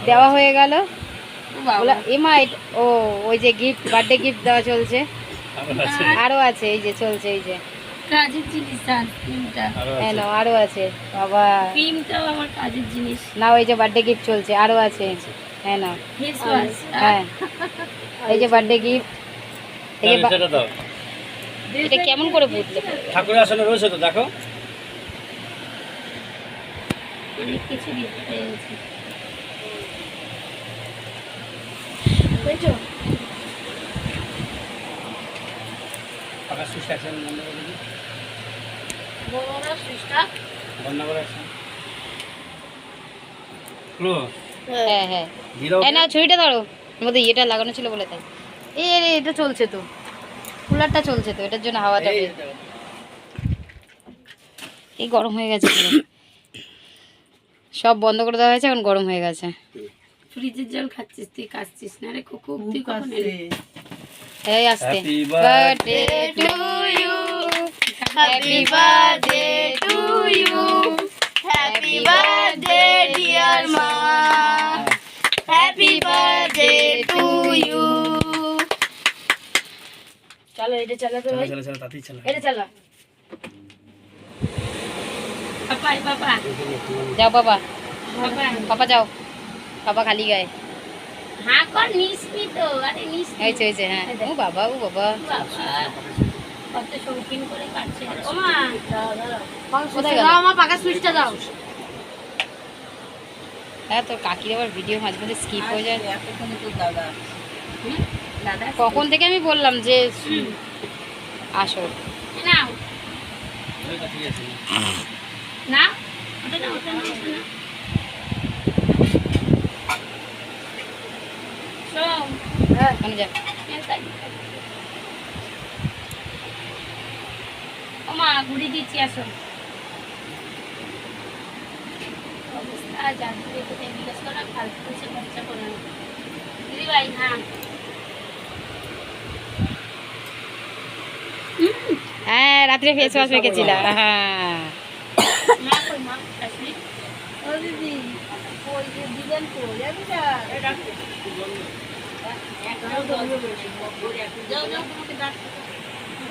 দেওয়া হয়ে গেল। এমা ও ওই যে গিফট, বার্থডে গিফট দেওয়া চলছে, আরো আছে এই যে চলছে, এই যে কাজের জিনিস হ্যাঁ না আরো আছে বাবা, ক্রিমটাও আমার কাজের জিনিস না ওই যে বার্থডে গিফট চলছে আরো আছে, হ্যাঁ না ফেস ওয়াশ হ্যাঁ এই যে বার্থডে গিফট, এই যে এটা কেমন করে বুঝলে? ঠাকুরের আসলে রয়েছে তো দেখো, অনেক কিছু গিফট পেয়েছি। পাকা সুইচটা আছে বন্ধ করে দিই, বড় সুইচটা বন্ধ করে আছে ক্লো হ্যাঁ হ্যাঁ জিরো এই না ছুরিটা ধরো, এর মধ্যে এটা লাগানো ছিল বলে তাই। এই এটা চলছে তো, কুলারটা চলছে তো, এটার জন্য হাওয়া যাবে। এই গরম হয়ে গেছে পুরো, সব বন্ধ করে দেওয়া হয়েছে, এখন গরম হয়ে গেছে। ফ্রিজের জল খাচ্ছিস তুই, কাচ্ছিস না রে কুকু, তুই কখন এলি? এই আসতে happy birthday to you, happy birthday to you, happy birthday dear মা, হ্যাপি বার্থডে টু ইউ। চলো এটা চালাতে ভাই, চলো চলো তাতেই চলো, এটা চালা। পাপা পাপা যাও বাবা, পাপা পাপা যাও, পাপা খালি গায়ে। হ্যাঁ কর নিসনি তো, আরে নিসনি হয়েছে হয়েছে হ্যাঁ, ও বাবা ও বাবা, বাবা কত শৌখিন করে কাটছে। ওমা কোথায় গেল? আমার পাকা সুইচটা দাও। হ্যাঁ তোর কাকির আবার ভিডিও মাঝে মাঝে স্কিপ হয়ে যায়। দাদা কখন থেকে আমি বললাম যে আসো, নাও ওইটা ঠিক আছে, না ওটা না ওটা না ওটা না শোন মানে যা ওমা ঘুরি দিচ্ছি, আসো অবস্থা জানতে দেখে জিজ্ঞেস করা ফালতু কিছু খরচা করে না দিদি ভাই। হ্যাঁ হ্যাঁ রাত্রে ফেস ওয়াশ মেখেছিলাম, হ্যাঁ মা কই মা আসলি ও দিদি ওই যে দিবেন তো যাবি না যাও যাও তোমাকে ডাক